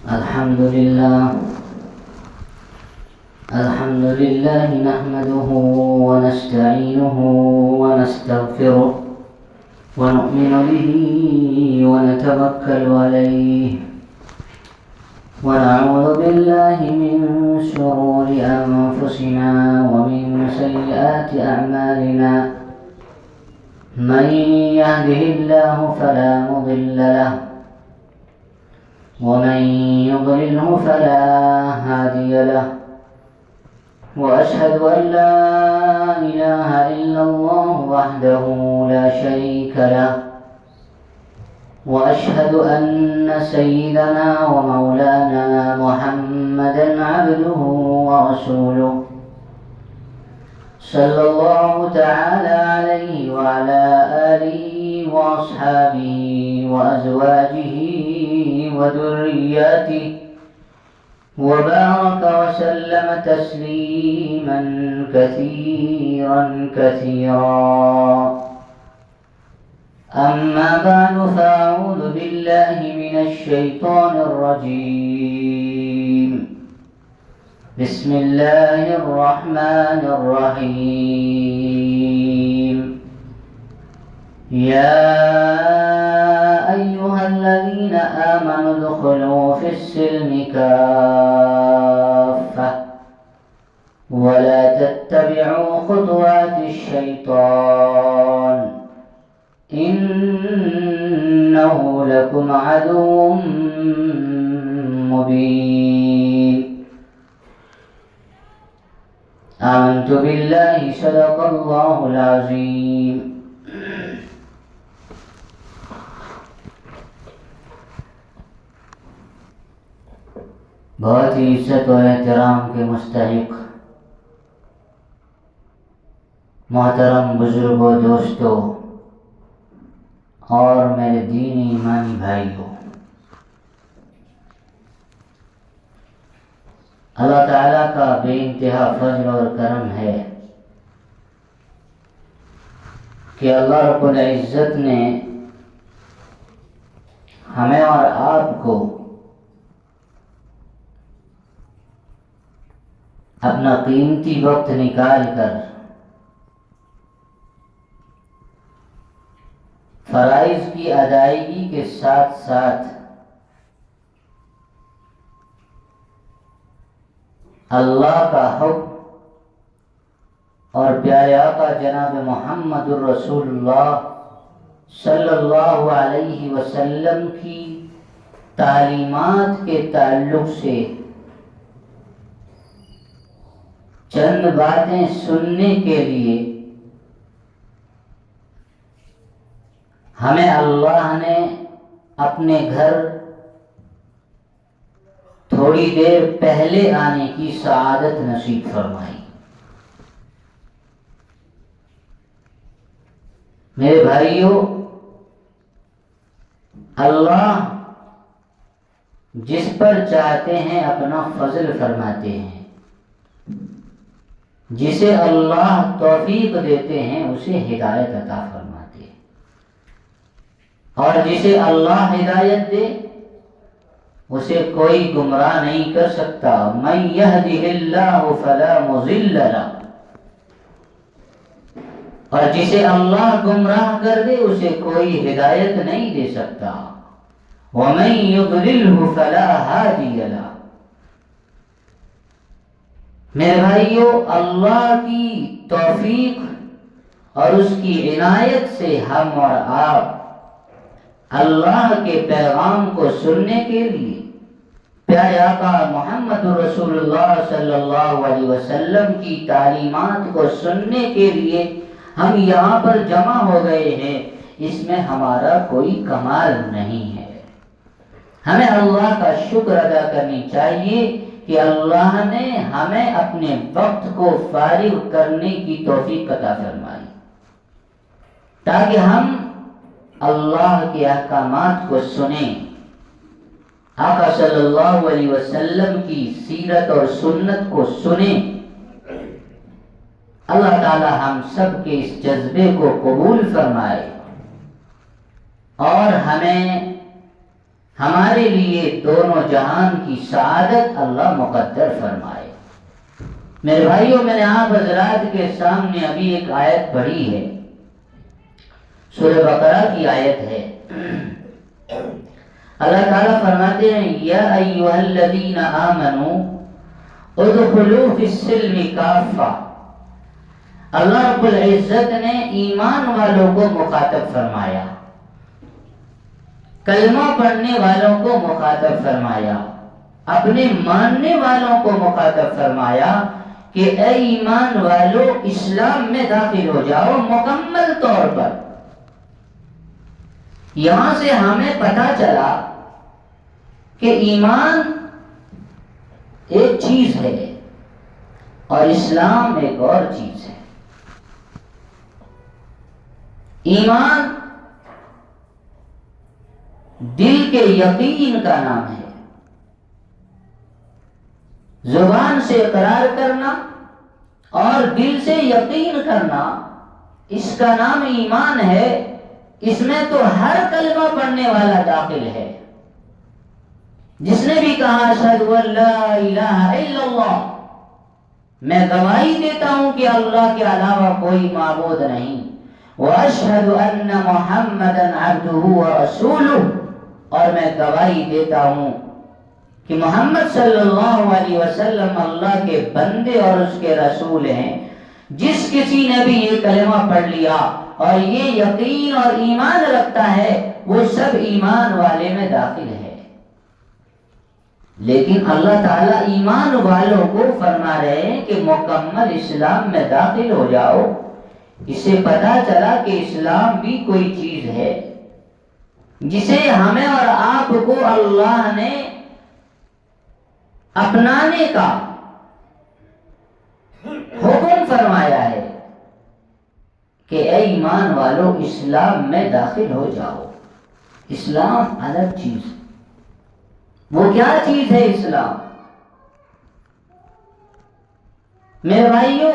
الحمد لله نحمده ونستعينه ونستغفره ونؤمن به ونتوكل عليه ونعوذ بالله من شرور أنفسنا ومن سيئات أعمالنا من يهده الله فلا مضل له ومن يضلله فلا هادي له وأشهد أن لا إله إلا الله وحده لا شريك له وأشهد أن سيدنا ومولانا محمدا عبده ورسوله صلى الله تعالى عليه وعلى آله وأصحابه وأزواجه وذرياته وبارك وسلم تسليما كثيرا أما بعد فأعوذ بالله من الشيطان الرجيم بسم الله الرحمن الرحيم يا أيها الذين آمنوا ادخلوا في السلم كافة ولا تتبعوا خطوات الشيطان إنه لكم عدو مبين آمنت بالله صدق الله العظيم بہت ہی عزت و احترام کے مستحق محترم بزرگوں دوستوں اور میرے دینی ایمانی بھائیوں، اللہ تعالیٰ کا بے انتہا فضل اور کرم ہے کہ اللہ رب العزت نے ہمیں اور آپ کو اپنا قیمتی وقت نکال کر فرائض کی ادائیگی کے ساتھ ساتھ اللہ کا حکم اور پیارے آقا جناب محمد الرسول اللہ صلی اللہ علیہ وسلم کی تعلیمات کے تعلق سے چند باتیں سننے کے لیے ہمیں اللہ نے اپنے گھر تھوڑی دیر پہلے آنے کی سعادت نصیب فرمائی۔ میرے بھائیوں، اللہ جس پر چاہتے ہیں اپنا فضل فرماتے ہیں، جسے اللہ توفیق دیتے ہیں اسے ہدایت عطا فرماتے ہیں، اور جسے اللہ ہدایت دے اسے کوئی گمراہ نہیں کر سکتا۔ من یہدہ اللہ فلا مضل لہ، اور جسے اللہ گمراہ کر دے اسے کوئی ہدایت نہیں دے سکتا۔ ومن یضللہ فلا ہادی لہ۔ میرے بھائیوں، اللہ کی توفیق اور اس کی عنایت سے ہم اور آپ اللہ کے پیغام کو سننے کے لیے، پیارے آقا محمد رسول اللہ صلی اللہ علیہ وسلم کی تعلیمات کو سننے کے لیے ہم یہاں پر جمع ہو گئے ہیں، اس میں ہمارا کوئی کمال نہیں ہے۔ ہمیں اللہ کا شکر ادا کرنی چاہیے کہ اللہ نے ہمیں اپنے وقت کو فارغ کرنے کی توفیق عطا فرمائی تاکہ ہم اللہ کے احکامات کو سنیں، آقا صلی اللہ علیہ وسلم کی سیرت اور سنت کو سنیں۔ اللہ تعالی ہم سب کے اس جذبے کو قبول فرمائے اور ہمیں ہمارے لیے دونوں جہان کی سعادت اللہ مقدر فرمائے۔ میرے بھائیوں، میں نے آپ حضرات کے سامنے ابھی ایک آیت پڑھی ہے، سورہ بقرہ کی آیت ہے۔ اللہ تعالیٰ فرماتے ہیں یا ایھا الذین آمنوا ادخلوا فی السلم کافہ۔ اللہ رب العزت نے ایمان والوں کو مخاطب فرمایا، کلمہ پڑھنے والوں کو مخاطب فرمایا، اپنے ماننے والوں کو مخاطب فرمایا کہ اے ایمان والو اسلام میں داخل ہو جاؤ مکمل طور پر۔ یہاں سے ہمیں پتہ چلا کہ ایمان ایک چیز ہے اور اسلام ایک اور چیز ہے۔ ایمان دل کے یقین کا نام ہے، زبان سے اقرار کرنا اور دل سے یقین کرنا، اس کا نام ایمان ہے۔ اس میں تو ہر کلمہ پڑھنے والا داخل ہے۔ جس نے بھی کہا اشہد ان لا الہ الا اللہ، میں گواہی دیتا ہوں کہ اللہ کے علاوہ کوئی معبود نہیں، واشہد ان محمدا عبدہ ورسولہ، اور میں گواہی دیتا ہوں کہ محمد صلی اللہ علیہ وسلم اللہ کے بندے اور اس کے رسول ہیں۔ جس کسی نے بھی یہ کلمہ پڑھ لیا اور یہ یقین اور ایمان رکھتا ہے، وہ سب ایمان والے میں داخل ہے۔ لیکن اللہ تعالیٰ ایمان والوں کو فرما رہے ہیں کہ مکمل اسلام میں داخل ہو جاؤ۔ اس سے پتہ چلا کہ اسلام بھی کوئی چیز ہے جسے ہمیں اور آپ کو اللہ نے اپنانے کا حکم فرمایا ہے کہ اے ایمان والو اسلام میں داخل ہو جاؤ۔ اسلام الگ چیز ہے۔ وہ کیا چیز ہے اسلام؟ میرے بھائیوں،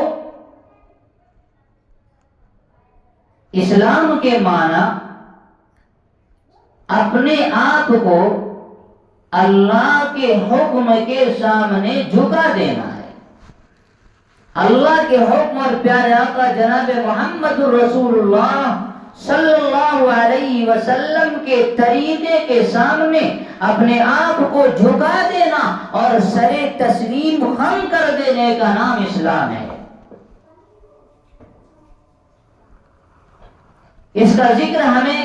اسلام کے معنی اپنے آپ کو اللہ کے حکم کے سامنے جھکا دینا ہے۔ اللہ کے حکم اور پیارے آقا جناب محمد رسول اللہ صلی اللہ علیہ وسلم کے طریقے کے سامنے اپنے آپ کو جھکا دینا اور سر تسلیم خم کر دینے کا نام اسلام ہے۔ اس کا ذکر ہمیں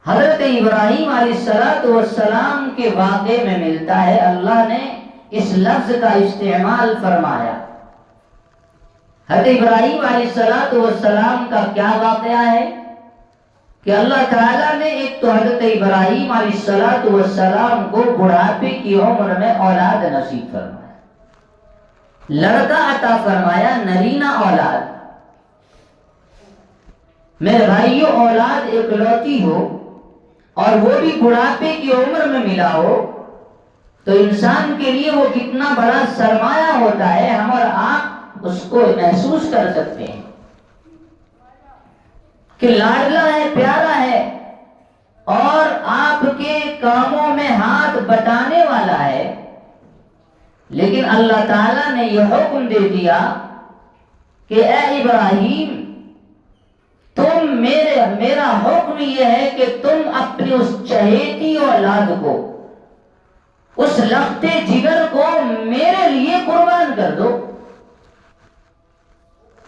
حضرت ابراہیم علیہ السلام کے واقعے میں ملتا ہے۔ اللہ نے اس لفظ کا استعمال فرمایا۔ حضرت ابراہیم علیہ السلام کا کیا واقعہ ہے کہ اللہ تعالیٰ نے ایک تو حضرت ابراہیم علیہ السلام کو بڑھاپے کی عمر میں اولاد نصیب فرمایا، لڑکا عطا فرمایا، نرینہ اولاد۔ میرے بھائیوں، اولاد اکلوتی ہو اور وہ بھی بڑھاپے کی عمر میں ملا ہو تو انسان کے لیے وہ کتنا بڑا سرمایہ ہوتا ہے، ہم اور آپ اس کو محسوس کر سکتے ہیں کہ لاڈلا ہے، پیارا ہے اور آپ کے کاموں میں ہاتھ بٹانے والا ہے۔ لیکن اللہ تعالیٰ نے یہ حکم دے دیا کہ اے ابراہیم، میرا حکم یہ ہے کہ تم اپنی اس چہیتی اولاد کو، اس لختے جگر کو میرے لیے قربان کر دو،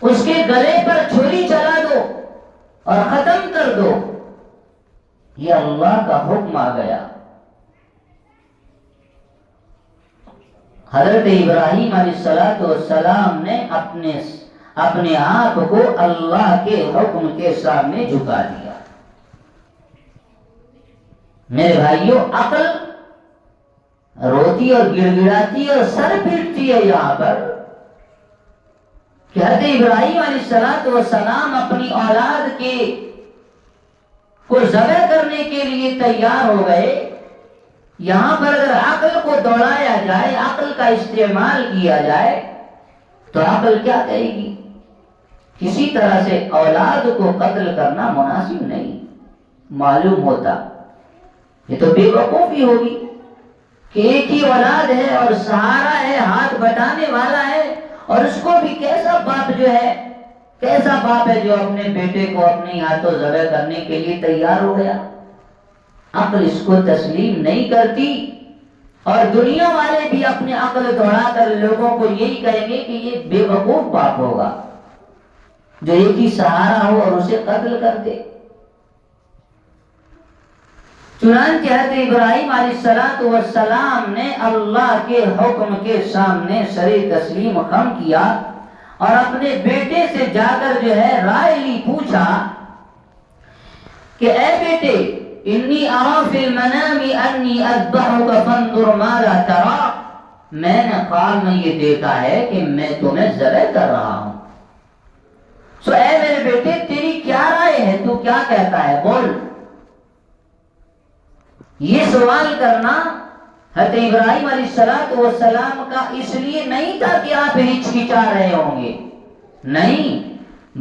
اس کے گلے پر چھری چلا دو اور ختم کر دو۔ یہ اللہ کا حکم آ گیا۔ حضرت ابراہیم علیہ السلام نے اپنے آپ کو اللہ کے حکم کے سامنے جھکا دیا۔ میرے بھائیوں، عقل روتی اور گڑ گڑاتی اور سر پیٹتی ہے یہاں پر کہ حضرت ابراہیم علیہ السلام اپنی اولاد کو ذبح کرنے کے لیے تیار ہو گئے۔ یہاں پر اگر عقل کو دوڑایا جائے، عقل کا استعمال کیا جائے تو عقل کیا کہے گی؟ کسی طرح سے اولاد کو قتل کرنا مناسب نہیں معلوم ہوتا، یہ تو بے وقوفی ہوگی کہ ایک ہی اولاد ہے اور سہارا ہے، ہاتھ بٹانے والا ہے، اور اس کو بھی کیسا باپ جو اپنے بیٹے کو اپنے ہاتھوں ذبح کرنے کے لیے تیار ہو گیا؟ عقل اس کو تسلیم نہیں کرتی، اور دنیا والے بھی اپنے عقل دوڑا کر لوگوں کو یہی کہیں گے کہ یہ بے وقوف باپ ہوگا جو ایک ہی سہارا ہو اور اسے قتل کر دے۔ چنانچہ حضرت ابراہیم علیہ السلام نے اللہ کے حکم کے سامنے سر تسلیم خم کیا اور اپنے بیٹے سے جا کر جو ہے رائے لی، پوچھا کہ اے بیٹے، انی ارا فی المنام انی اذبحک فانظر ماذا ترى، میں نے خواب میں یہ دیکھا ہے کہ میں تمہیں ذبح کر رہا ہوں، سو اے میرے بیٹے تیری کیا رائے ہے، تو کیا کہتا ہے، بول۔ یہ سوال کرنا حضرت ابراہیم علیہ السلام کا اس لیے نہیں تھا کہ آپ ہچکچا رہے ہوں گے، نہیں،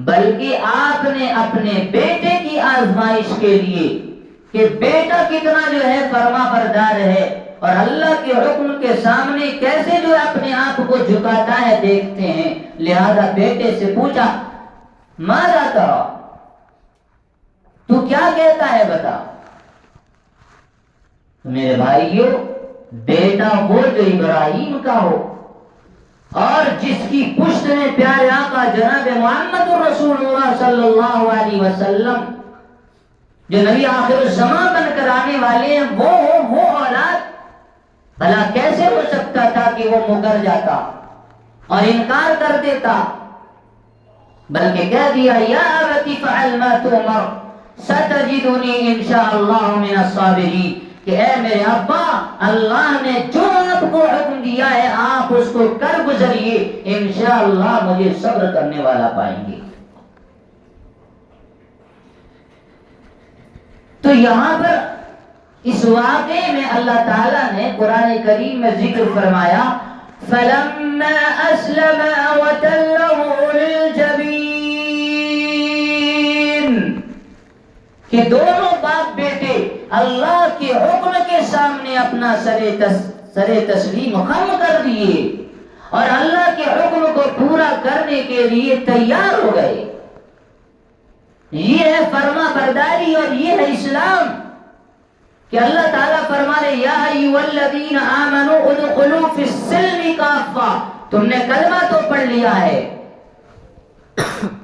بلکہ آپ نے اپنے بیٹے کی آزمائش کے لیے کہ بیٹا کتنا جو ہے فرما بردار ہے اور اللہ کے حکم کے سامنے کیسے جو اپنے آپ کو جھکاتا ہے دیکھتے ہیں، لہذا بیٹے سے پوچھا ماذا ترى، تو کیا کہتا ہے بتا۔ میرے بھائیو، بیٹا وہ جو ابراہیم کا ہو اور جس کی پشت میں پیارے آقا جناب محمد رسول اللہ صلی اللہ علیہ وسلم جو نبی آخر الزمان بن کر آنے والے ہیں، وہ اولاد بھلا کیسے ہو سکتا تھا کہ وہ مکر جاتا اور انکار کر دیتا، بلکہ کہہ دیا یا ابت فعل ما تؤمر ستجدنی انشاءاللہ من الصابرین، کہ اے میرے ابا، اللہ نے جو آپ کو حکم دیا ہے آپ اس کو کر گزریے، انشاءاللہ مجھے صبر کرنے والا پائیں گے۔ تو یہاں پر اس واقعے میں اللہ تعالیٰ نے قرآن کریم میں ذکر فرمایا فَلَمَّا أَسْلَمَا وَتَلَّهُ لِلْجَبِينِ، کہ دونوں باپ بیٹے اللہ کے حکم کے سامنے اپنا سر تسلیم خم کر دیے اور اللہ کے حکم کو پورا کرنے کے لیے تیار ہو گئے۔ یہ ہے فرما برداری اور یہ ہے اسلام، کہ اللہ تعالیٰ فرما رہے یا ایھا الذین آمنوا ادخلوا فی السلم کافہ، تم نے کلمہ تو پڑھ لیا ہے،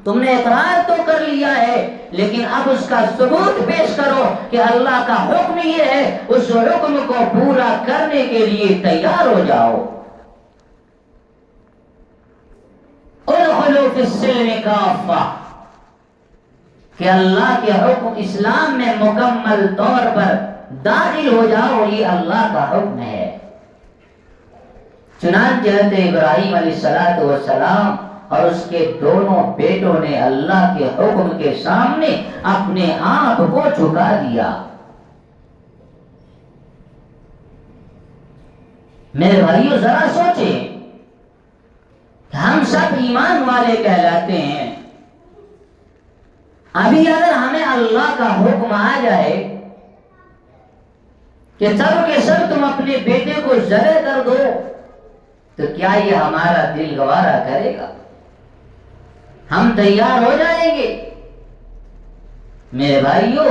تم نے اقرار تو کر لیا ہے، لیکن اب اس کا ثبوت پیش کرو کہ اللہ کا حکم یہ ہے، اس حکم کو پورا کرنے کے لیے تیار ہو جاؤ۔ ادخلوا فی السلم کافہ، کہ اللہ کے حکم اسلام میں مکمل طور پر داخل ہو جاؤ، یہ اللہ کا حکم ہے۔ چنانچہ حضرت ابراہیم علیہ السلام اور اس کے دونوں بیٹوں نے اللہ کے حکم کے سامنے اپنے آپ کو جھکا دیا۔ میرے بھائیو ذرا سوچیں، ہم سب ایمان والے کہلاتے ہیں، ابھی اگر ہمیں اللہ کا حکم آ جائے کہ سب کے سب تم اپنے بیٹے کو ذبح کر دو، تو کیا یہ ہمارا دل گوارا کرے گا؟ ہم تیار ہو جائیں گے؟ میرے بھائیو،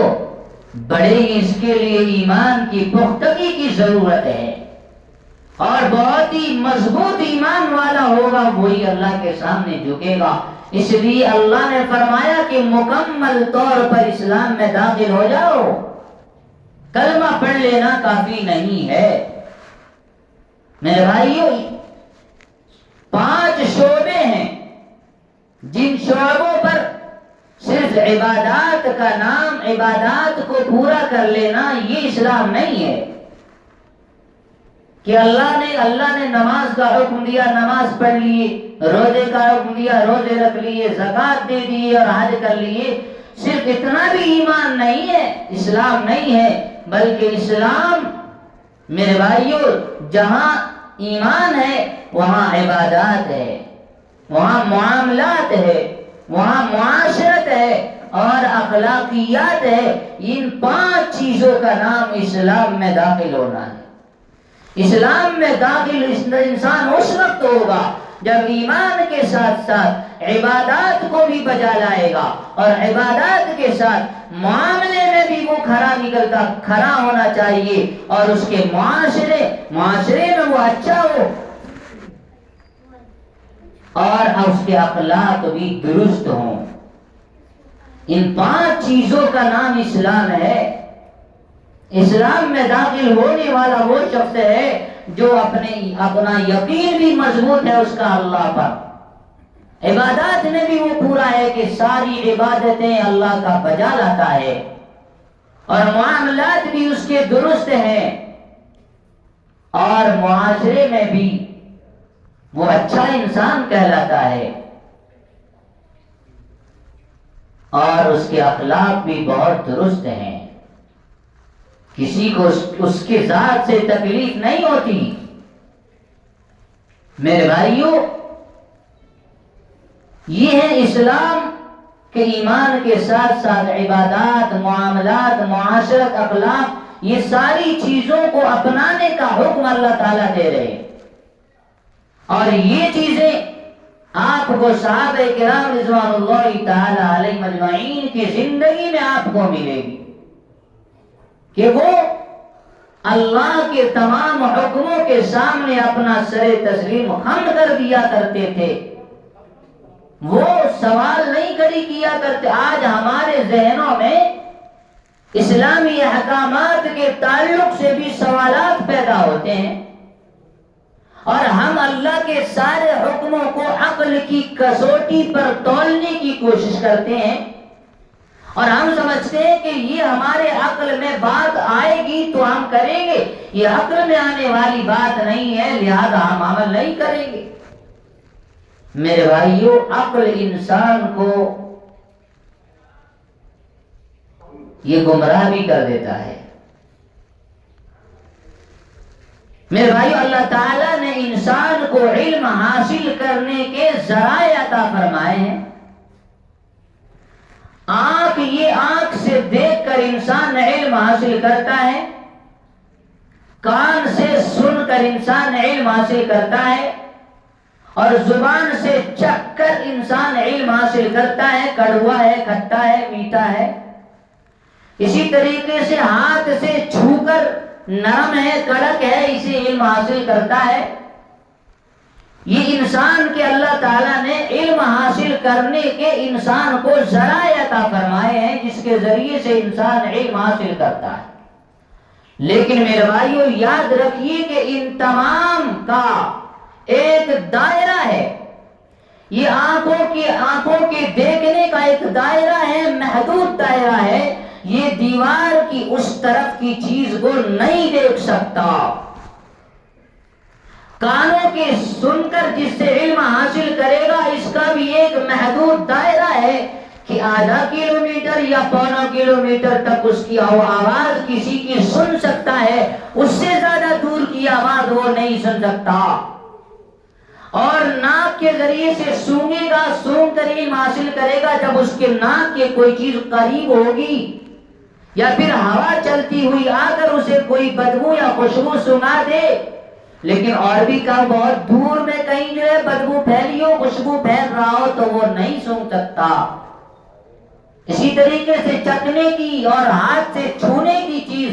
بڑے اس کے لیے ایمان کی پختگی کی ضرورت ہے، اور بہت ہی مضبوط ایمان والا ہوگا وہی اللہ کے سامنے جھکے گا۔ اس لیے اللہ نے فرمایا کہ مکمل طور پر اسلام میں داخل ہو جاؤ، کلمہ پڑھ لینا کافی نہیں ہے۔ میرے بھائیو، 5 شعبے ہیں جن شعبوں پر صرف عبادات کا نام، عبادات کو پورا کر لینا یہ اسلام نہیں ہے، کہ اللہ نے نماز کا حکم دیا، نماز پڑھ لیے، روزے کا حکم دیا، روزے رکھ لیے، زکوٰۃ دے دیے اور حج کر لیے، صرف اتنا بھی ایمان نہیں ہے، اسلام نہیں ہے، بلکہ اسلام میرے بھائیو جہاں ایمان ہے وہاں عبادات ہے، وہاں معاملات ہے، وہاں معاشرت ہے اور اخلاقیات ہے. ان 5 چیزوں کا نام اسلام میں داخل ہونا ہے. اسلام میں داخل انسان اس وقت ہوگا جب ایمان کے ساتھ ساتھ عبادات کو بھی بجا لائے گا اور عبادات کے ساتھ معاملے میں بھی وہ کھڑا ہونا چاہیے اور اس کے معاشرے میں وہ اچھا ہو اور اس کے اخلاق بھی درست ہوں. ان 5 چیزوں کا نام اسلام ہے. اسلام میں داخل ہونے والا وہ شخص ہے جو اپنا یقین بھی مضبوط ہے اس کا اللہ پر, عبادات میں بھی وہ پورا ہے کہ ساری عبادتیں اللہ کا بجا لاتا ہے اور معاملات بھی اس کے درست ہیں اور معاشرے میں بھی وہ اچھا انسان کہلاتا ہے اور اس کے اخلاق بھی بہت درست ہیں. کسی کو اس کے ذات سے تکلیف نہیں ہوتی. میرے بھائیوں, یہ ہے اسلام کے ایمان کے ساتھ ساتھ عبادات, معاملات, معاشرت, اخلاق, یہ ساری چیزوں کو اپنانے کا حکم اللہ تعالیٰ دے رہے ہیں. اور یہ چیزیں آپ کو صحابہ کرام رضوان اللہ تعالی علیہم اجمعین کی زندگی میں آپ کو ملے گی کہ وہ اللہ کے تمام حکموں کے سامنے اپنا سر تسلیم خم کر دیا کرتے تھے. وہ سوال نہیں کری کیا کرتے. آج ہمارے ذہنوں میں اسلامی احکامات کے تعلق سے بھی سوالات پیدا ہوتے ہیں اور ہم اللہ کے سارے حکموں کو عقل کی کسوٹی پر تولنے کی کوشش کرتے ہیں اور ہم سمجھتے ہیں کہ یہ ہمارے عقل میں بات آئے گی تو ہم کریں گے. یہ عقل میں آنے والی بات نہیں ہے, لہذا ہم عمل نہیں کریں گے. میرے بھائیوں, عقل انسان کو یہ گمراہ بھی کر دیتا ہے. میرے بھائیو, اللہ تعالیٰ نے انسان کو علم حاصل کرنے کے ذرائع عطا فرمائے ہیں. یہ آنکھ سے دیکھ کر انسان علم حاصل کرتا ہے, کان سے سن کر انسان علم حاصل کرتا ہے اور زبان سے چکھ کر انسان علم حاصل کرتا ہے. کڑوا ہے, کھٹا ہے, میٹھا ہے. اسی طریقے سے ہاتھ سے چھو کر نرم ہے, کڑک ہے, اسے علم حاصل کرتا ہے. یہ انسان کے اللہ تعالیٰ نے علم حاصل کرنے کے انسان کو ذرائع عطا فرمائے ہیں جس کے ذریعے سے انسان علم حاصل کرتا ہے. لیکن میرے بھائیو, یاد رکھیے کہ ان تمام کا ایک دائرہ ہے. یہ آنکھوں کے دیکھنے کا ایک دائرہ ہے, محدود دائرہ ہے. یہ دیوار کی اس طرف کی چیز کو نہیں دیکھ سکتا. کانوں کے سن کر جس سے علم حاصل کرے گا, اس کا بھی ایک محدود دائرہ ہے کہ آدھا کلومیٹر یا پونا کلومیٹر تک اس کی آواز کسی کی سن سکتا ہے, اس سے زیادہ دور کی آواز وہ نہیں سن سکتا. اور ناک کے ذریعے سے سونگے گا, سونگ کر علم حاصل کرے گا جب اس کے ناک کے کوئی چیز قریب ہوگی یا پھر ہوا چلتی ہوئی آ کر اسے کوئی بدبو یا خوشبو سنا دے. لیکن اور بھی کہا بہت دور میں کہیں جو ہے بدبو پھیلی ہو, خوشبو پھیل رہا ہو تو وہ نہیں سن سکتا. اسی طریقے سے چکھنے کی اور ہاتھ سے چھونے کی چیز,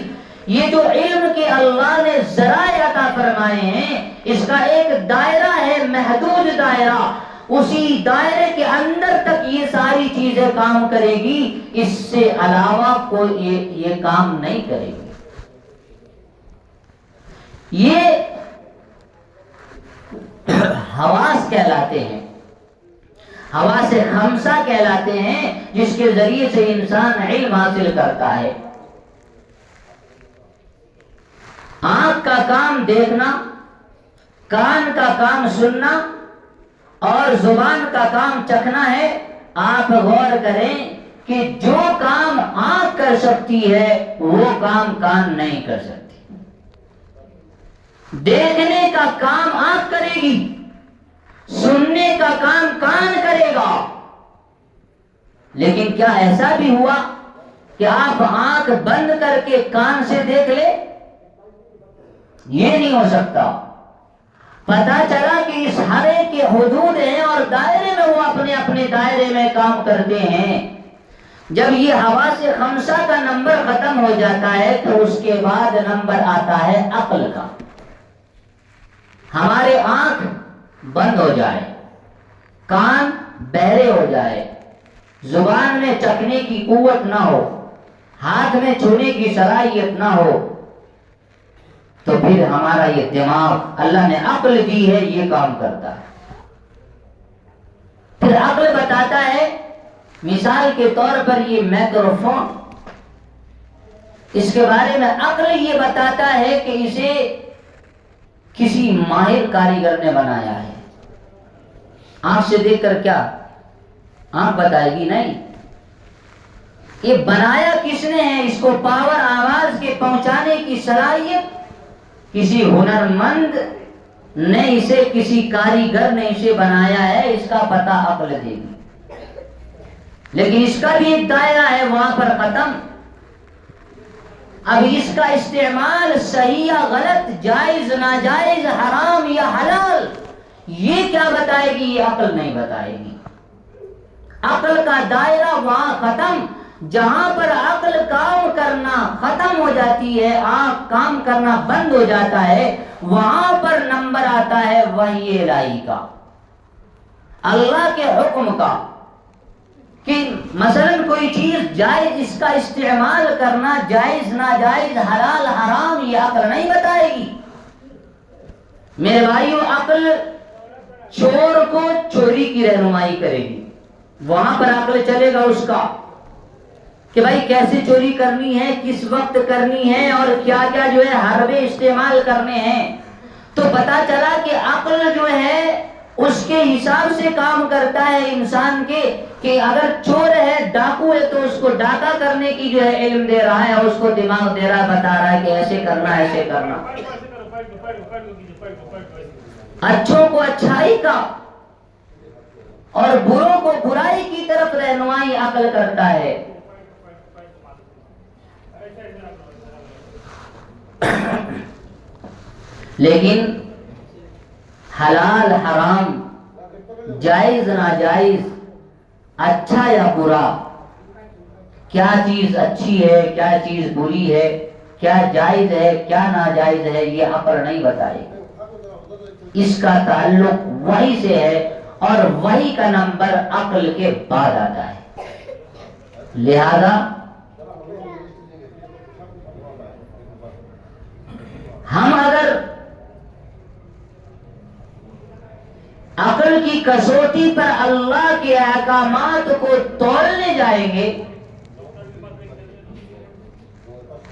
یہ جو علم کے اللہ نے ذرائع عطا فرمائے ہیں, اس کا ایک دائرہ ہے, محدود دائرہ. اسی دائرے کے اندر تک یہ ساری چیزیں کام کرے گی, اس سے علاوہ کوئی یہ کام نہیں کرے گی. یہ حواس کہلاتے ہیں, حواس خمسہ کہلاتے ہیں, جس کے ذریعے سے انسان علم حاصل کرتا ہے. آنکھ کا کام دیکھنا, کان کا کام سننا اور زبان کا کام چکھنا ہے. آپ غور کریں کہ جو کام آنکھ کر سکتی ہے وہ کام کان نہیں کر سکتی. دیکھنے کا کام آنکھ کرے گی, سننے کا کام کان کرے گا, لیکن کیا ایسا بھی ہوا کہ آپ آنکھ بند کر کے کان سے دیکھ لے؟ یہ نہیں ہو سکتا۔ پتا چلا کہ اس ہرے کے حدود ہیں اور دائرے میں وہ اپنے اپنے دائرے میں کام کرتے ہیں۔ جب یہ حواس خمسہ کا نمبر ختم ہو جاتا ہے تو اس کے بعد نمبر آتا ہے عقل کا۔ ہمارے آنکھ بند ہو جائے، کان بہرے ہو جائے، زبان میں چکھنے کی قوت نہ ہو، ہاتھ میں چھونے کی صلاحیت نہ ہو، تو پھر ہمارا یہ دماغ اللہ نے عقل دی ہے یہ کام کرتا ہے۔ پھر عقل بتاتا ہے، مثال کے طور پر یہ مائکروفون، اس کے بارے میں عقل یہ بتاتا ہے کہ اسے کسی ماہر کاریگر نے بنایا ہے۔ آنکھ سے دیکھ کر کیا آنکھ بتائے گی؟ نہیں، یہ بنایا کس نے ہے؟ اس کو پاور آواز کے پہنچانے کی صلاحیت کسی ہنرمند نے اسے، کسی کاریگر نے اسے بنایا ہے، اس کا پتہ عقل دے گی۔ لیکن اس کا بھی ایک دائرہ ہے وہاں پر ختم۔ اب اس کا استعمال صحیح یا غلط، جائز ناجائز، حرام یا حلال، یہ کیا بتائے گی؟ یہ عقل نہیں بتائے گی۔ عقل کا دائرہ وہاں ختم، جہاں پر عقل کام کرنا ختم ہو جاتی ہے، آنکھ کام کرنا بند ہو جاتا ہے، وہاں پر نمبر آتا ہے وحی الہی کا، اللہ کے حکم کا، کہ مثلا کوئی چیز جائز، اس کا استعمال کرنا جائز ناجائز، حلال حرام، یہ عقل نہیں بتائے گی۔ میرے بھائیو، عقل چور کو چوری کی رہنمائی کرے گی، وہاں پر عقل چلے گا اس کا کہ بھائی کیسے چوری کرنی ہے، کس وقت کرنی ہے، اور کیا کیا جو ہے حربے استعمال کرنے ہیں۔ تو پتا چلا کہ عقل جو ہے اس کے حساب سے کام کرتا ہے انسان کے، کہ اگر چور ہے، ڈاکو ہے، تو اس کو ڈاکہ کرنے کی جو ہے علم دے رہا ہے، اور اس کو دماغ دے رہا ہے، بتا رہا ہے کہ ایسے کرنا ایسے کرنا۔ اچھوں کو اچھائی کا اور بروں کو برائی کی طرف رہنمائی عقل کرتا ہے۔ لیکن حلال حرام، جائز ناجائز، اچھا یا برا، کیا چیز اچھی ہے، کیا چیز بری ہے، کیا جائز ہے، کیا ناجائز ہے، یہ عقل نہیں بتائے۔ اس کا تعلق وحی سے ہے، اور وحی کا نمبر عقل کے بعد آتا ہے۔ لہذا ہم اگر عقل کی کسوٹی پر اللہ کے احکامات کو تولنے جائیں گے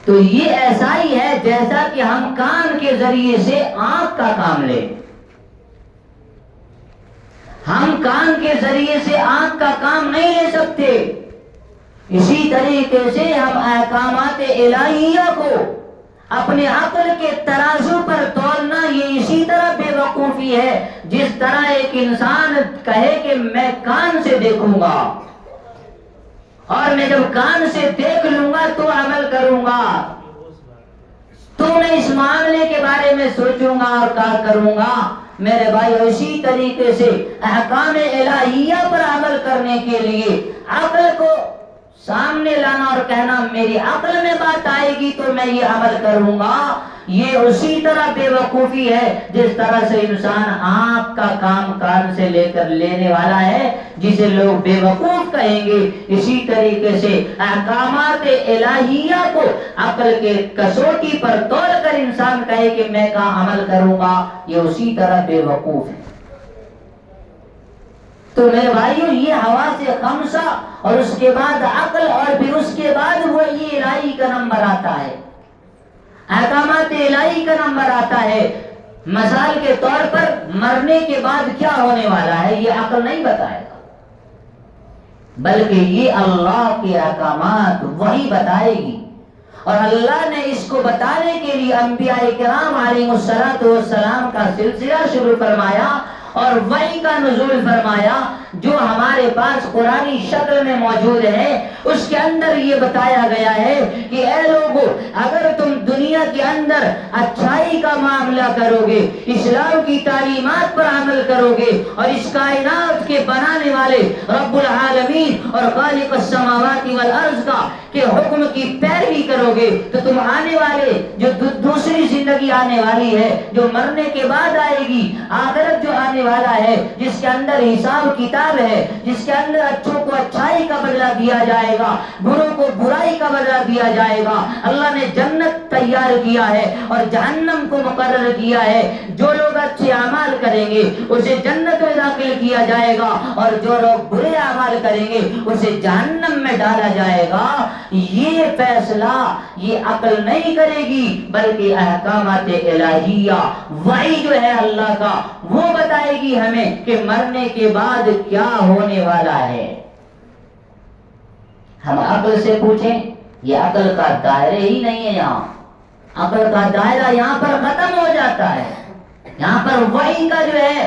تو یہ ایسا ہی ہے جیسا کہ ہم کان کے ذریعے سے آنکھ کا کام لیں۔ ہم کان کے ذریعے سے آنکھ کا کام نہیں لے سکتے۔ اسی طریقے سے ہم احکامات الہیہ کو اپنے عقل کے ترازو پر تولنا، یہ اسی طرح بے وقوفی ہے جس طرح ایک انسان کہے کہ میں کان سے دیکھوں گا، اور میں جب کان سے دیکھ لوں گا تو عمل کروں گا، تو میں اس معاملے کے بارے میں سوچوں گا اور کہا کروں گا۔ میرے بھائی، اسی طریقے سے احکام الہیہ پر عمل کرنے کے لیے عقل کو سامنے لانا اور کہنا میری عقل میں بات آئے گی تو میں یہ عمل کروں گا، یہ اسی طرح بے وقوفی ہے جس طرح سے انسان آنکھ کا کام کان سے لے کر لینے والا ہے، جسے لوگ بے وقوف کہیں گے۔ اسی طریقے سے احکامات الہیہ کو عقل کے کسوٹی پر تول کر انسان کہے کہ میں کا عمل کروں گا، یہ اسی طرح بے وقوف ہے۔ تو میرے بھائیو، یہ حواس خمسہ اور اس کے بعد عقل، اور پھر اس کے بعد وحی الہی کا نمبر آتا ہے، احکامات الہی کا نمبر آتا ہے۔ مثال کے طور پر مرنے کے بعد کیا ہونے والا ہے یہ عقل نہیں بتائے گا، بلکہ یہ اللہ کے احکامات وحی بتائے گی۔ اور اللہ نے اس کو بتانے کے لیے انبیاء کرام علیہ الصلوۃ والسلام کا سلسلہ شروع فرمایا اور وحی کا نزول فرمایا جو ہمارے پاس قرآنی شکل میں موجود ہے اس کے اندر یہ بتایا گیا ہے کہ اے لوگو، اگر تم دنیا کے اندر اچھائی کا معاملہ کرو گے، اسلام کی تعلیمات پر عمل کرو گے اور اس کائنات کے بنانے والے رب العالمین اور خالق السماوات والارض کا کہ حکم کی پیروی کرو گے، تو تم آنے والے جو دوسری زندگی آنے والی ہے، جو مرنے کے بعد آئے گی، آخرت جو آنے والا ہے، جس کے اندر حساب کتاب ہے، جس کے اندر اچھوں کو اچھائی کا بدلہ دیا جائے گا، بروں کو برائی کا بدلہ دیا جائے گا۔ اللہ نے جنت تیار کیا ہے اور جہنم کو مقرر کیا ہے۔ جو لوگ اچھے اعمال کریں گے اسے جنت میں داخل کیا جائے گا اور جو لوگ برے اعمال کریں گے اسے جہنم میں ڈالا جائے گا۔ یہ فیصلہ یہ عقل نہیں کرے گی، بلکہ احکامات الہیہ، وحی جو ہے اللہ کا، وہ بتائے گی ہمیں کہ مرنے کے بعد کیا ہونے والا ہے۔ ہم عقل سے پوچھیں، یہ عقل کا دائرہ ہی نہیں ہے۔ یہاں عقل کا دائرہ یہاں پر ختم ہو جاتا ہے، یہاں پر وحی کا جو ہے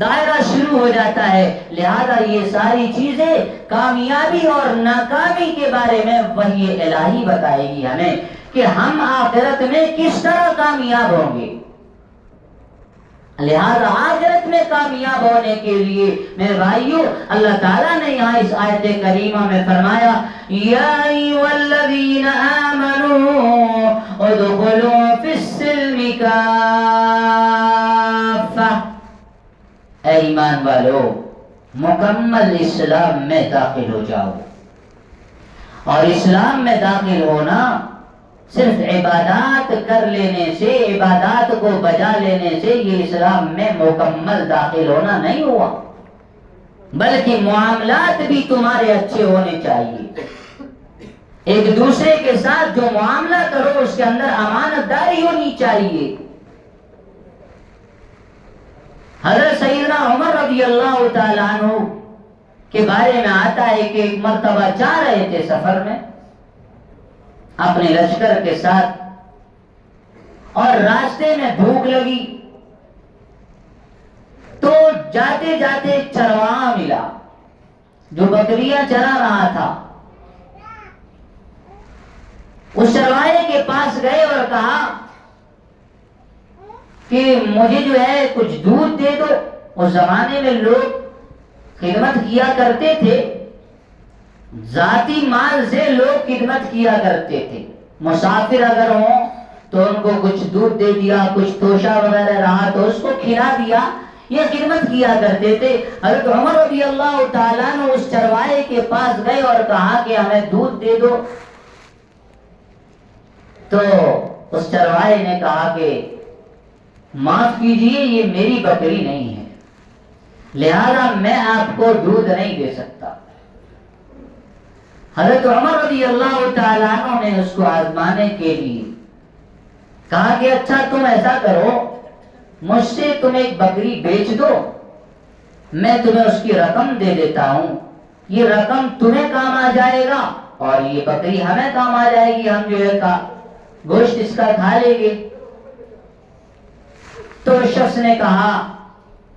دائرہ شروع ہو جاتا ہے۔ لہذا یہ ساری چیزیں کامیابی اور ناکامی کے بارے میں وحی الہی بتائے گی ہمیں کہ ہم آخرت میں کس طرح کامیاب ہوں گے۔ لہذا آخرت میں کامیاب ہونے کے لیے میرے بھائیوں، اللہ تعالیٰ نے یہاں اس آیت کریمہ میں فرمایا، یا ایھا الذین آمنوا ادخلوا فی السلم کافہ، اے ایمان والو مکمل اسلام میں داخل ہو جاؤ۔ اور اسلام میں داخل ہونا صرف عبادات کر لینے سے، عبادات کو بجا لینے سے یہ اسلام میں مکمل داخل ہونا نہیں ہوا، بلکہ معاملات بھی تمہارے اچھے ہونے چاہیے۔ ایک دوسرے کے ساتھ جو معاملہ کرو اس کے اندر امانت داری ہونی چاہیے۔ حضرت سیدنا عمر رضی اللہ تعالیٰ عنہ کے بارے میں آتا ہے کہ ایک مرتبہ جا رہے تھے سفر میں اپنے لشکر کے ساتھ، اور راستے میں بھوک لگی تو جاتے جاتے ایک چرواہا ملا جو بکریاں چرا رہا تھا۔ اس چرواہے کے پاس گئے اور کہا کہ مجھے جو ہے کچھ دودھ دے دو۔ اس زمانے میں لوگ خدمت کیا کرتے تھے، ذاتی مال سے لوگ خدمت کیا کرتے تھے۔ مسافر اگر ہوں تو ان کو کچھ دودھ دے دیا، کچھ توشہ وغیرہ رہا تو اس کو کھلا دیا، یہ خدمت کیا کرتے تھے۔ حضرت عمر رضی اللہ تعالیٰ نے اس چرواہے کے پاس گئے اور کہا کہ ہمیں دودھ دے دو، تو اس چرواہے نے کہا کہ معاف کیجئے، یہ میری بکری نہیں ہے، لہذا میں آپ کو دودھ نہیں دے سکتا۔ حضرت عمر رضی اللہ تعالیٰ عنہ نے اس کو آزمانے کے لیے کہا کہ اچھا تم ایسا کرو، مجھ سے تم ایک بکری بیچ دو، میں تمہیں اس کی رقم دے دیتا ہوں، یہ رقم تمہیں کام آ جائے گا اور یہ بکری ہمیں کام آ جائے گی، ہم جو ہے گوشت اس کا کھا لیں گے۔ تو اس شخص نے کہا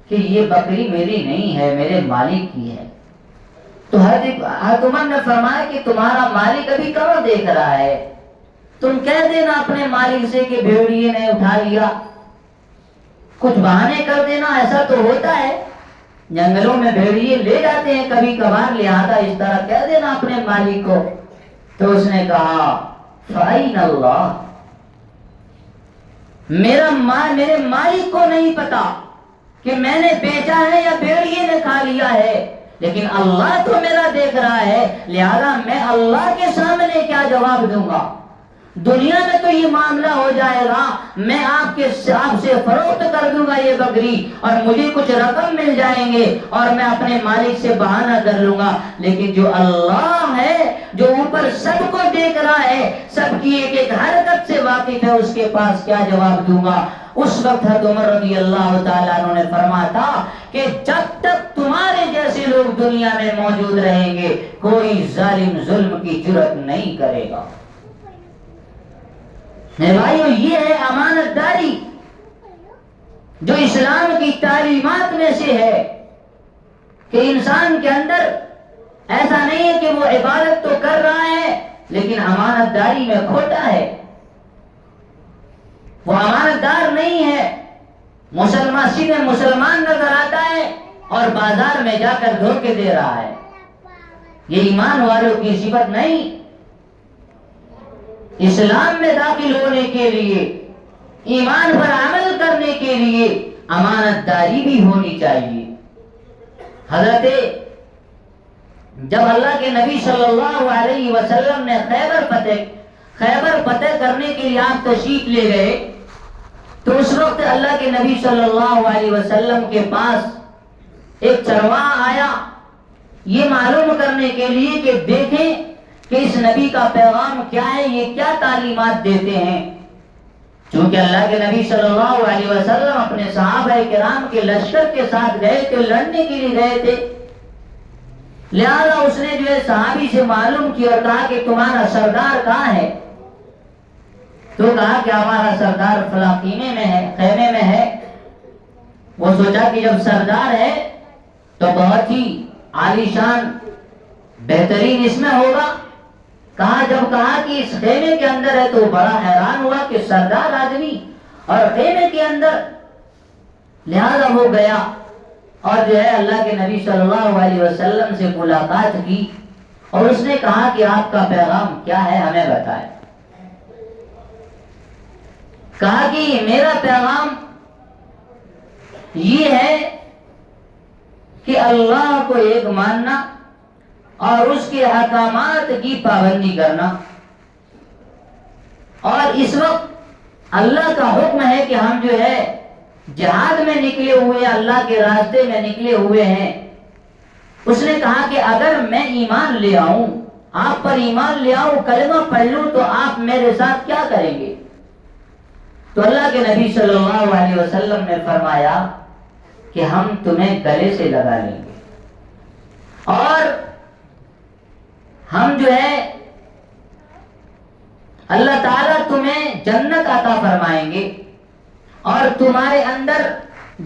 کہ یہ بکری میری نہیں ہے، میرے مالک کی ہے۔ تو حضرت عمر نے فرمایا کہ تمہارا مالک ابھی کہاں دیکھ رہا ہے، تم کہہ دینا اپنے مالک سے کہ بھیڑیے نے اٹھا لیا، کچھ بہانے کر دینا، ایسا تو ہوتا ہے جنگلوں میں بھیڑیے لے جاتے ہیں کبھی کبھار، لہذا اس طرح کہہ دینا اپنے مالک کو۔ تو اس نے کہا فَأَيْنَ اللَّهُ، میرے مالک کو نہیں پتا کہ میں نے بیچا ہے یا بھیڑیے نے کھا لیا ہے، لیکن اللہ تو میرا دیکھ رہا ہے، لہذا میں اللہ کے سامنے کیا جواب دوں گا؟ دنیا میں تو یہ معاملہ ہو جائے گا، میں آپ سے فروخت کر دوں گا یہ بکری اور مجھے کچھ رقم مل جائیں گے اور میں اپنے مالک سے بہانہ کر لوں گا، لیکن جو اللہ ہے، جو اوپر سب کو دیکھ رہا ہے، سب کی ایک ایک حرکت سے واقف ہے، اس کے پاس کیا جواب دوں گا؟ اس وقت حضرت عمر رضی اللہ تعالیٰ عنہ نے فرمایا تھا کہ جب تک تمہارے جیسے لوگ دنیا میں موجود رہیں گے کوئی ظالم ظلم کی جرات نہیں کرے گا۔ میرے بھائیو، یہ ہے امانت داری جو اسلام کی تعلیمات میں سے ہے۔ کہ انسان کے اندر ایسا نہیں ہے کہ وہ عبادت تو کر رہا ہے لیکن امانت داری میں کھوٹا ہے، وہ امانت دار نہیں ہے، مسجد میں مسلمان نظر آتا ہے اور بازار میں جا کر دھوکے دے رہا ہے۔ یہ ایمان والوں کی صفت نہیں۔ اسلام میں داخل ہونے کے لیے، ایمان پر عمل کرنے کے لیے امانت داری بھی ہونی چاہیے۔ حضرت جب اللہ کے نبی صلی اللہ علیہ وسلم نے خیبر فتح کرنے کے لیے آپ تشریف لے گئے تو اس وقت اللہ کے نبی صلی اللہ علیہ وسلم کے پاس ایک چرواہا آیا یہ معلوم کرنے کے لیے کہ دیکھیں کہ اس نبی کا پیغام کیا ہے، یہ کیا تعلیمات دیتے ہیں۔ چونکہ اللہ کے نبی صلی اللہ علیہ وسلم اپنے صحابہ کرام کے لشکر کے ساتھ گئے تھے، لڑنے کے لیے گئے تھے، لہذا اس نے جو ہے صحابی سے معلوم کیا اور کہا کہ تمہارا سردار کہاں ہے؟ تو کہا کہ ہمارا سردار فلاں خیمے میں ہے۔ وہ سوچا کہ جب سردار ہے تو بہت ہی عالی شان بہترین اس میں ہوگا۔ جب کہا کہ اس خیمے کے اندر ہے تو بڑا حیران ہوا کہ سردار آدمی اور خیمے کے اندر، لہذا وہ گیا اور جو ہے اللہ کے نبی صلی اللہ علیہ وسلم سے ملاقات کی اور اس نے کہا کہ آپ کا پیغام کیا ہے ہمیں بتائیں۔ کہا کہ میرا پیغام یہ ہے کہ اللہ کو ایک ماننا اور اس کے احکامات کی پابندی کرنا، اور اس وقت اللہ کا حکم ہے کہ ہم جو ہے جہاد میں نکلے ہوئے، اللہ کے راستے میں نکلے ہوئے ہیں۔ اس نے کہا کہ اگر میں ایمان لے آؤں، آپ پر ایمان لے آؤں، کلمہ پڑھ لوں تو آپ میرے ساتھ کیا کریں گے؟ تو اللہ کے نبی صلی اللہ علیہ وسلم نے فرمایا کہ ہم تمہیں گلے سے لگا لیں گے اور ہم جو ہے اللہ تعالیٰ تمہیں جنت عطا فرمائیں گے اور تمہارے اندر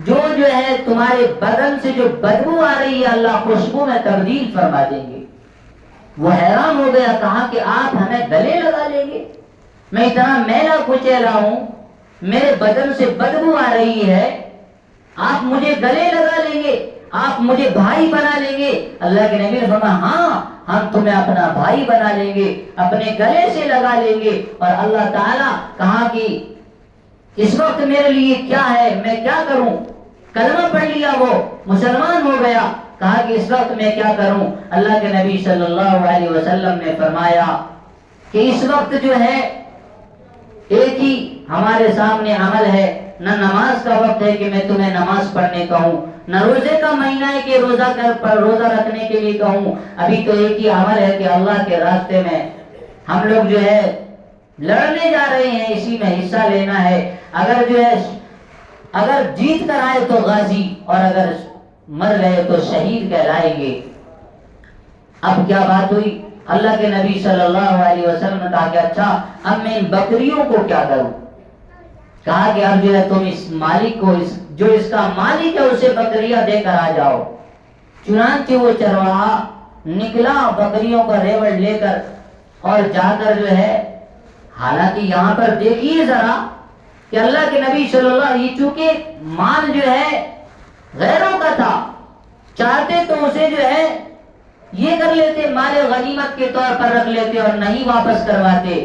جو ہے تمہارے بدن سے جو بدبو آ رہی ہے اللہ خوشبو میں تبدیل فرما دیں گے۔ وہ حیران ہو گیا، کہا کہ آپ ہمیں گلے لگا لیں گے؟ میں اتنا میلا کچیلا ہوں، میرے بدن سے بدبو آ رہی ہے، آپ مجھے گلے لگا لیں گے، آپ مجھے بھائی بنا لیں گے؟ اللہ کے نبی نے فرمایا ہاں، ہم تمہیں اپنا بھائی بنا لیں گے، اپنے گلے سے لگا لیں گے۔ اور اللہ تعالیٰ کہا کہ اس وقت میرے لیے کیا ہے، میں کیا کروں؟ کلمہ پڑھ لیا، وہ مسلمان ہو گیا، کہا کہ اس وقت میں کیا کروں؟ اللہ کے نبی صلی اللہ علیہ وسلم نے فرمایا کہ اس وقت جو ہے ایک ہی ہمارے سامنے عمل ہے، نہ نماز کا وقت ہے کہ میں تمہیں نماز پڑھنے کہوں، نہ روزے کا مہینہ ہے کہ روزہ رکھنے کے لیے کہوں۔ ابھی تو ایک ہی عمل ہے کہ اللہ کے راستے میں ہم لوگ جو ہے لڑنے جا رہے ہیں، اسی میں حصہ لینا ہے۔ اگر جیت کر آئے تو غازی اور اگر مر گئے تو شہید کہلائیں گے۔ اب کیا بات ہوئی؟ اللہ کے نبی صلی اللہ علیہ وسلم نے کہا کہ اچھا اب میں ان بکریوں کو کیا کروں؟ کہا کہ اب جو ہے تم اس مالک کو، جو اس کا مالک ہے اسے بکریاں دے کر آ جاؤ۔ چنانچہ وہ چرواہا نکلا بکریوں کا ریوڑ لے کر اور جا کر جو ہے، حالانکہ یہاں پر دیکھیے ذرا کہ اللہ کے نبی صلی اللہ علیہ وسلم چونکہ مال جو ہے غیروں کا تھا، چاہتے تو اسے جو ہے یہ کر لیتے، مال غنیمت کے طور پر رکھ لیتے اور نہیں واپس کرواتے،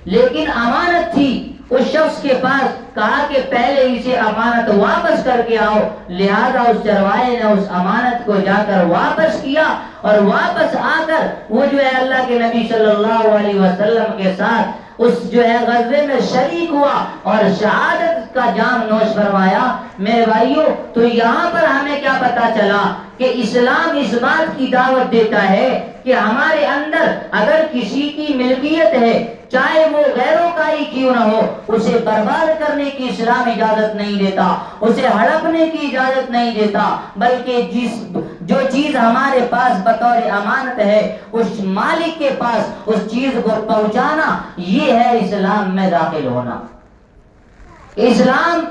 لیکن امانت تھی اس شخص کے پاس، کہا کہ پہلے اسے امانت واپس کر کے آؤ۔ لہذا اس چرواہے نے اس امانت کو جا کر واپس کیا اور واپس آ کر وہ جو ہے اللہ کے نبی صلی اللہ علیہ وسلم کے ساتھ اس جو ہے غزوے میں شریک ہوا اور شہادت کا جام نوش فرمایا۔ میرے بھائیوں، تو یہاں پر ہمیں کیا پتا چلا کہ اسلام اس بات کی دعوت دیتا ہے کہ ہمارے اندر اگر کسی کی ملکیت ہے، چاہے وہ غیروں کا ہی کیوں نہ ہو، اسے برباد کرنے کی اسلام اجازت نہیں دیتا، اسے ہڑپنے کی اجازت نہیں دیتا، بلکہ جو چیز ہمارے پاس بطور امانت ہے اس مالک کے پاس اس چیز کو پہنچانا، یہ ہے اسلام میں داخل ہونا۔ اسلام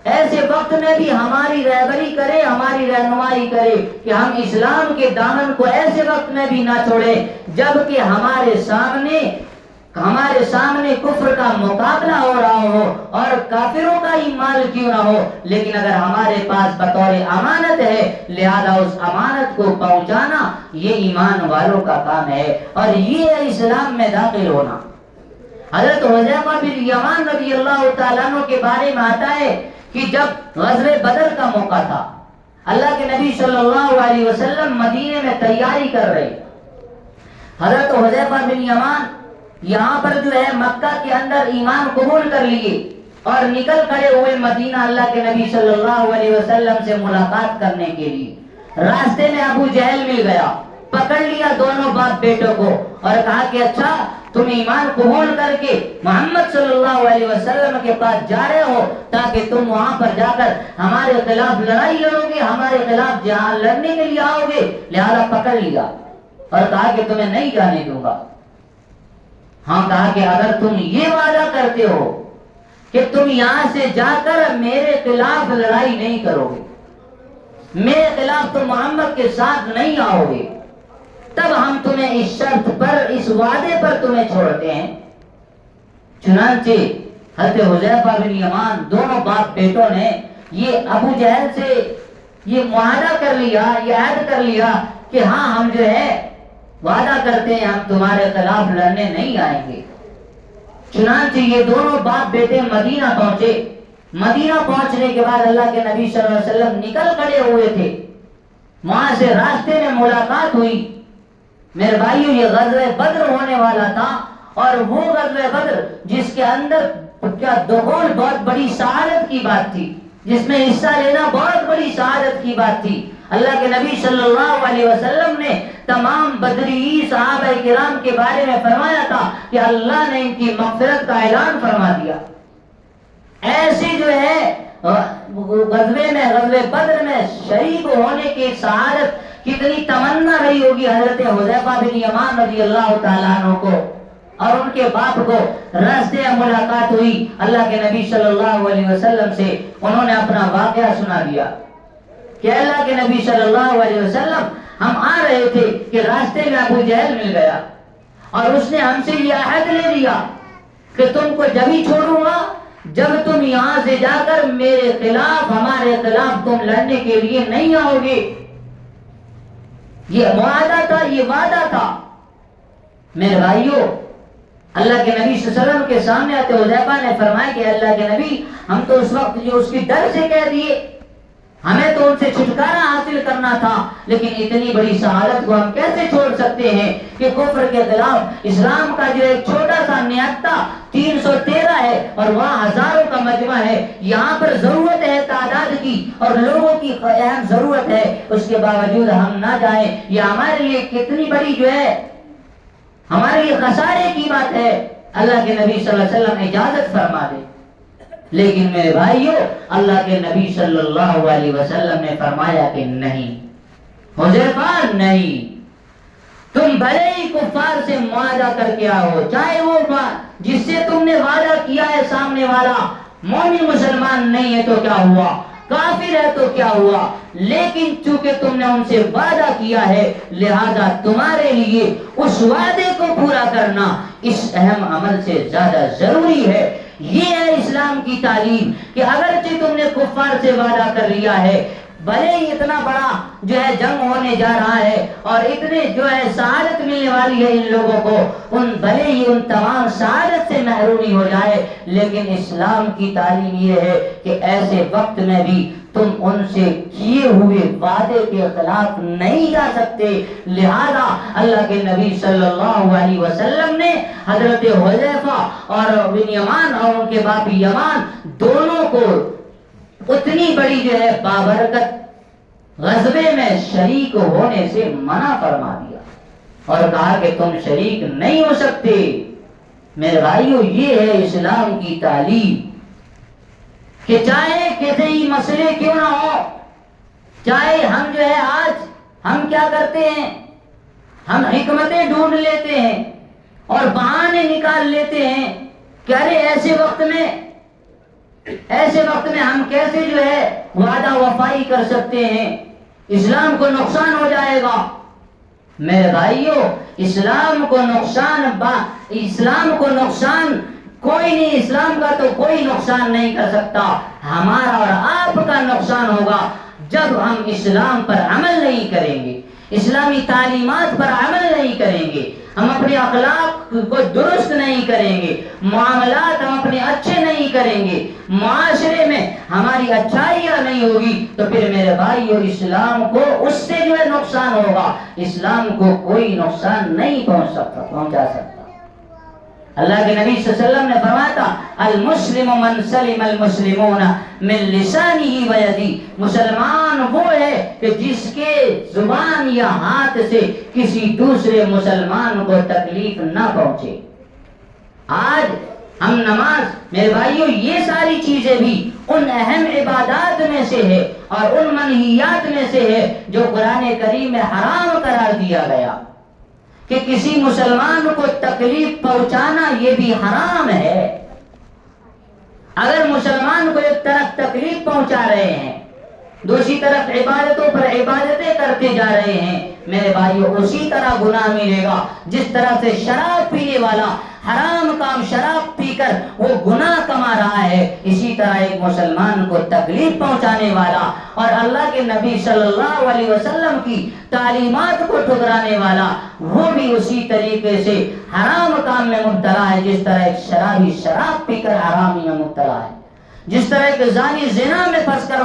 ایسے وقت میں بھی ہماری رہبری کرے، ہماری رہنمائی کرے کہ ہم اسلام کے دامن کو ایسے وقت میں بھی نہ چھوڑیں جبکہ ہمارے سامنے کفر کا مقابلہ ہو رہا ہو اور کافروں کا ہی مال کیوں نہ ہو، لیکن اگر ہمارے پاس بطور امانت ہے لہذا اس امانت کو پہنچانا یہ ایمان والوں کا کام ہے، اور یہ ہے اسلام میں داخل ہونا۔ حضرت حذیفہ بن یمان رضی اللہ تعالیٰ عنہ کے بارے میں آتا ہے کہ جب غزوہ بدر کا موقع تھا، اللہ کے نبی صلی اللہ علیہ وسلم مدینے میں تیاری کر رہے، حضرت حذیفہ بن یمان یہاں پر جو ہے مکہ کے اندر ایمان قبول کر لیے اور نکل کھڑے ہوئے مدینہ اللہ کے نبی صلی اللہ علیہ وسلم سے ملاقات کرنے کے لیے۔ راستے میں ابو جہل مل گیا، پکڑ لیا دونوں باپ بیٹوں کو اور کہا کہ اچھا تم ایمان قبول کر کے محمد صلی اللہ علیہ وسلم کے پاس جا رہے ہو تاکہ تم وہاں پر جا کر ہمارے خلاف لڑائی لڑو گے، ہمارے خلاف جہاں لڑنے کے لیے آؤ گے، لہذا پکڑ لیا اور کہا کہ تمہیں نہیں جانے دوں گا۔ ہاں، کہا کہ اگر تم یہ وعدہ کرتے ہو کہ تم یہاں سے جا کر میرے خلاف لڑائی نہیں کرو گے، میرے خلاف تم محمد کے ساتھ نہیں آؤ گے، تب ہم تمہیں اس شرط پر، اس وعدے پر تمہیں چھوڑتے ہیں۔ چنانچہ حضرت حذیفہ بن یمان دونوں باپ بیٹوں نے یہ ابو جہل سے یہ معاہدہ کر لیا، یہ عہد کر لیا کہ ہاں ہم جو ہے وعدہ کرتے ہیں ہم تمہارے خلاف لڑنے نہیں آئیں گے۔ چنانچہ یہ دونوں باپ بیٹے مدینہ پہنچے۔ مدینہ پہنچنے کے بعد اللہ کے نبی صلی اللہ علیہ وسلم نکل کھڑے ہوئے تھے، وہاں سے راستے میں ملاقات ہوئی۔ میرے بھائیو، یہ غزوہ بدر ہونے والا تھا، اور وہ غزوہ بدر جس کے اندر کیا دخول بہت بڑی سعادت کی بات تھی، جس میں حصہ لینا بہت بڑی سعادت کی بات تھی۔ اللہ کے نبی صلی اللہ علیہ وسلم نے تمام بدری صحابہ کرام کے بارے میں فرمایا تھا کہ اللہ نے ان کی مغفرت کا اعلان فرما دیا۔ ایسی جو ہے غزوہ بدر میں شریک ہونے کی سعادت کتنی تمنا رہی ہوگی حضرت حذیفہ بن یمان رضی اللہ تعالیٰ عنہ کو اور ان کے باپ کو۔ راستے میں ملاقات ہوئی، اللہ کے نبی صلی اللہ علیہ وسلم سے انہوں نے اپنا واقعہ سنا دیا کہ اللہ کے نبی صلی اللہ علیہ وسلم ہم آ رہے تھے کہ راستے میں ابو جہل مل گیا اور اس نے ہم سے یہ عہد لے لیا کہ تم کو جب ہی چھوڑوں گا جب تم یہاں سے جا کر میرے خلاف، ہمارے خلاف تم لڑنے کے لیے نہیں آؤ گے۔ یہ معاہدہ تھا، یہ وعدہ تھا۔ میرے بھائیو، اللہ کے نبی صلی اللہ علیہ وسلم کے سامنے آتے حذیفہ نے فرمایا کہ اللہ کے نبی ہم تو اس وقت جو اس کی ڈر سے کہہ دیے، ہمیں تو ان سے چھٹکارا حاصل کرنا تھا، لیکن اتنی بڑی سعادت کو ہم کیسے چھوڑ سکتے ہیں کہ کفر کے خلاف اسلام کا جو ایک چھوٹا سا نہتا 313 ہے اور وہاں ہزاروں کا مجمع ہے، یہاں پر ضرورت ہے تعداد کی اور لوگوں کی اہم ضرورت ہے، اس کے باوجود ہم نہ جائیں، یہ ہمارے لیے کتنی بڑی جو ہے ہمارے لیے خسارے کی بات ہے۔ اللہ کے نبی صلی اللہ علیہ وسلم اجازت فرما دے، لیکن میرے بھائیو اللہ کے نبی صلی اللہ علیہ وسلم نے فرمایا کہ نہیں حذیفہ، نہیں، تم بھلے ہی کفار سے معاہدہ کر کے آؤ، چاہے وہ جس سے تم نے وعدہ کیا ہے سامنے والا مومن مسلمان نہیں ہے تو کیا ہوا، کافر ہے تو کیا ہوا، لیکن چونکہ تم نے ان سے وعدہ کیا ہے لہذا تمہارے لیے اس وعدے کو پورا کرنا اس اہم عمل سے زیادہ ضروری ہے۔ یہ ہے اسلام کی تعلیم کہ اگرچہ تم نے کفار سے وعدہ کر لیا ہے، بھلے ہی اتنا بڑا جو ہے جنگ ہونے جا رہا ہے اور اتنے جو ہے سعادت ملنے والی ہے ان لوگوں کو، ان بھلے ہی ان تمام سعادت سے محرومی ہو جائے، لیکن اسلام کی تعلیم یہ ہے کہ ایسے وقت میں بھی تم ان سے کیے ہوئے وعدے کے خلاف نہیں جا سکتے۔ لہذا اللہ کے نبی صلی اللہ علیہ وسلم نے حضرت حذیفہ اور بن یمان اور ان کے باپ یمان دونوں کو اتنی بڑی جو ہے بابرکت غزوے میں شریک ہونے سے منع فرما دیا اور کہا کہ تم شریک نہیں ہو سکتے۔ میرے بھائیو، یہ ہے اسلام کی تعلیم کہ چاہے کتنے ہی مسئلے کیوں نہ ہو، چاہے ہم جو ہے آج ہم کیا کرتے ہیں، ہم حکمتیں ڈھونڈ لیتے ہیں اور بہانے نکال لیتے ہیں کہ ارے ایسے وقت میں ایسے وقت میں ہم کیسے جو ہے وعدہ وفائی کر سکتے ہیں؟ اسلام کو نقصان ہو جائے گا۔ میرے بھائیوں، اسلام کو نقصان کوئی نہیں، اسلام کا تو کوئی نقصان نہیں کر سکتا۔ ہمارا اور آپ کا نقصان ہوگا جب ہم اسلام پر عمل نہیں کریں گے، اسلامی تعلیمات پر عمل نہیں کریں گے، ہم اپنے اخلاق کو درست نہیں کریں گے، معاملات ہم اپنے اچھے نہیں کریں گے، معاشرے میں ہماری اچھائیاں نہیں ہوگی، تو پھر میرے بھائیو اسلام کو اس سے جو ہے نقصان ہوگا۔ اسلام کو کوئی نقصان نہیں پہنچا سکتا۔ اللہ کے نبی صلی اللہ علیہ وسلم نے فرمایا تھا المسلم من سلم المسلمون من لسانه و یده، مسلمان وہ ہے کہ جس کے زبان یا ہاتھ سے کسی دوسرے مسلمان کو تکلیف نہ پہنچے۔ آج ہم نماز، میرے بھائیوں، یہ ساری چیزیں بھی ان اہم عبادات میں سے ہے اور ان منہیات میں سے ہے جو قرآن کریم میں حرام قرار دیا گیا کہ کسی مسلمان کو تکلیف پہنچانا یہ بھی حرام ہے۔ اگر مسلمان کو ایک طرف تکلیف پہنچا رہے ہیں، دوسری طرف عبادتوں پر عبادتیں کرتے جا رہے ہیں، میرے بھائیو اسی طرح گناہ ملے گا جس طرح سے شراب پینے والا حرام کام شراب پی کر وہ گناہ کما رہا ہے، اسی طرح ایک مسلمان کو تکلیف پہنچانے والا اور اللہ کے نبی صلی اللہ علیہ وسلم کی تعلیمات کو ٹھکرانے والا وہ بھی اسی طریقے سے حرام کام میں مبتلا ہے جس طرح ایک شرابی شراب پی کر حرامی میں مبتلا ہے، جس طرح ایک زانی زنا میں پھنس کر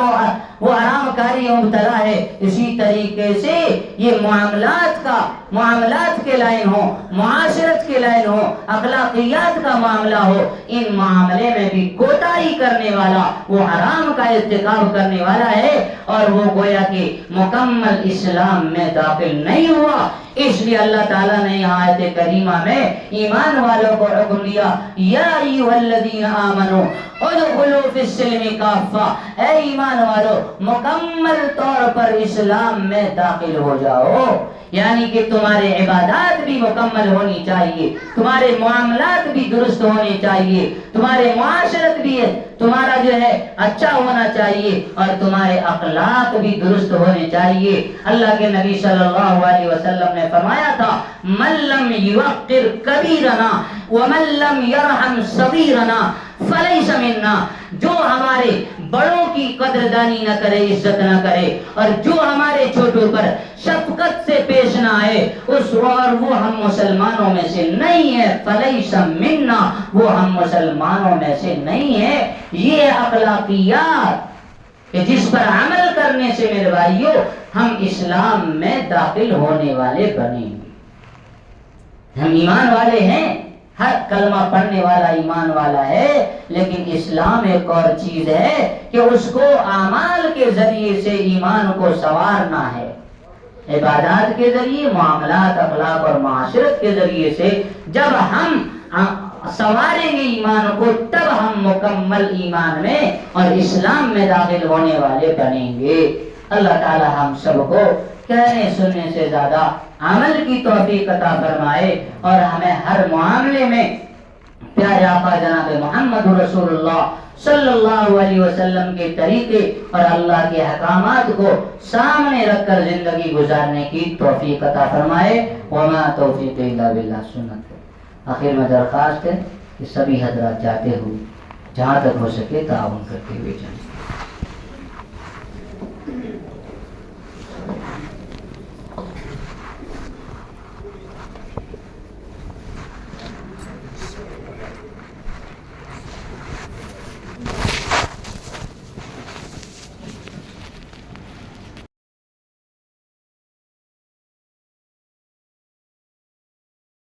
وہ حرام کاری میں مبتلا ہے۔ اسی طریقے سے یہ معاملات کے لائن ہو، معاشرت کے لائن ہو، اخلاقیات کا معاملہ ہو، ان معاملے میں بھی کوتاہی کرنے والا وہ حرام کا ارتکاب کرنے والا ہے اور وہ گویا کہ مکمل اسلام میں داخل نہیں ہوا۔ اس لیے اللہ تعالیٰ نے آیت کریمہ میں ایمان والوں کو حکم دیا، یا ایھا الذین آمنوا ادخلوا فی السلم کافہ، اے ایمان والو مکمل طور پر اسلام میں داخل ہو جاؤ۔ یعنی کہ تمہارے عبادات بھی مکمل ہونی چاہیے، تمہارے معاملات بھی درست ہونے چاہیے، تمہارے معاشرت بھی تمہارا جو ہے اچھا ہونا چاہیے اور تمہارے اخلاق بھی درست ہونے چاہیے۔ اللہ کے نبی صلی اللہ علیہ وسلم نے فرمایا تھا من لم یوقر کبیرنا ومن لم یرحم صغیرنا فلیس منا، جو ہمارے بڑوں کی قدردانی نہ کرے، عزت نہ کرے، اور جو ہمارے چھوٹوں پر شفقت سے پیش نہ آئے، وہ ہم مسلمانوں میں سے نہیں ہے، فلیس منا، وہ ہم مسلمانوں میں سے نہیں ہے۔ یہ اخلاقیات کہ جس پر عمل کرنے سے میرے بھائیوں ہم اسلام میں داخل ہونے والے بنیں گے۔ ہم ایمان والے ہیں، ہر کلمہ پڑھنے والا ایمان والا ہے، لیکن اسلام ایک اور چیز ہے کہ اس کو اعمال کے ذریعے سے ایمان کو سنوارنا ہے، عبادات کے ذریعے، معاملات، اخلاق اور معاشرت کے ذریعے سے جب ہم سنواریں گے ایمان کو، تب ہم مکمل ایمان میں اور اسلام میں داخل ہونے والے بنیں گے۔ اللہ تعالی ہم سب کو کہنے سننے سے زیادہ عمل کی توفیق عطا فرمائے اور ہمیں ہر معاملے میں پیارے آقا جناب محمد رسول اللہ صلی اللہ علیہ وسلم کے طریقے اور اللہ کے احکامات کو سامنے رکھ کر زندگی گزارنے کی توفیق عطا فرمائے۔ وما توفیق الا باللہ۔ سنت آخر میں درخواست ہے کہ سبھی حضرات جاتے ہوئے جہاں تک ہو سکے تعاون کرتے ہوئے جائیں۔